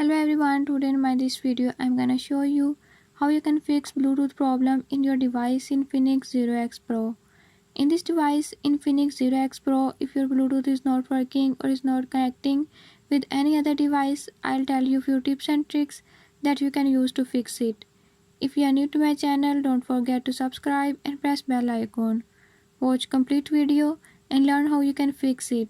Hello everyone, today in this video I'm gonna show you how you can fix Bluetooth problem in your device Infinix 0X Pro. In this device Infinix 0X Pro, if your Bluetooth is not working or is not connecting with any other device, I'll tell you few tips and tricks that you can use to fix it. If you are new to my channel, don't forget to subscribe and press bell icon. Watch complete video and learn how you can fix it.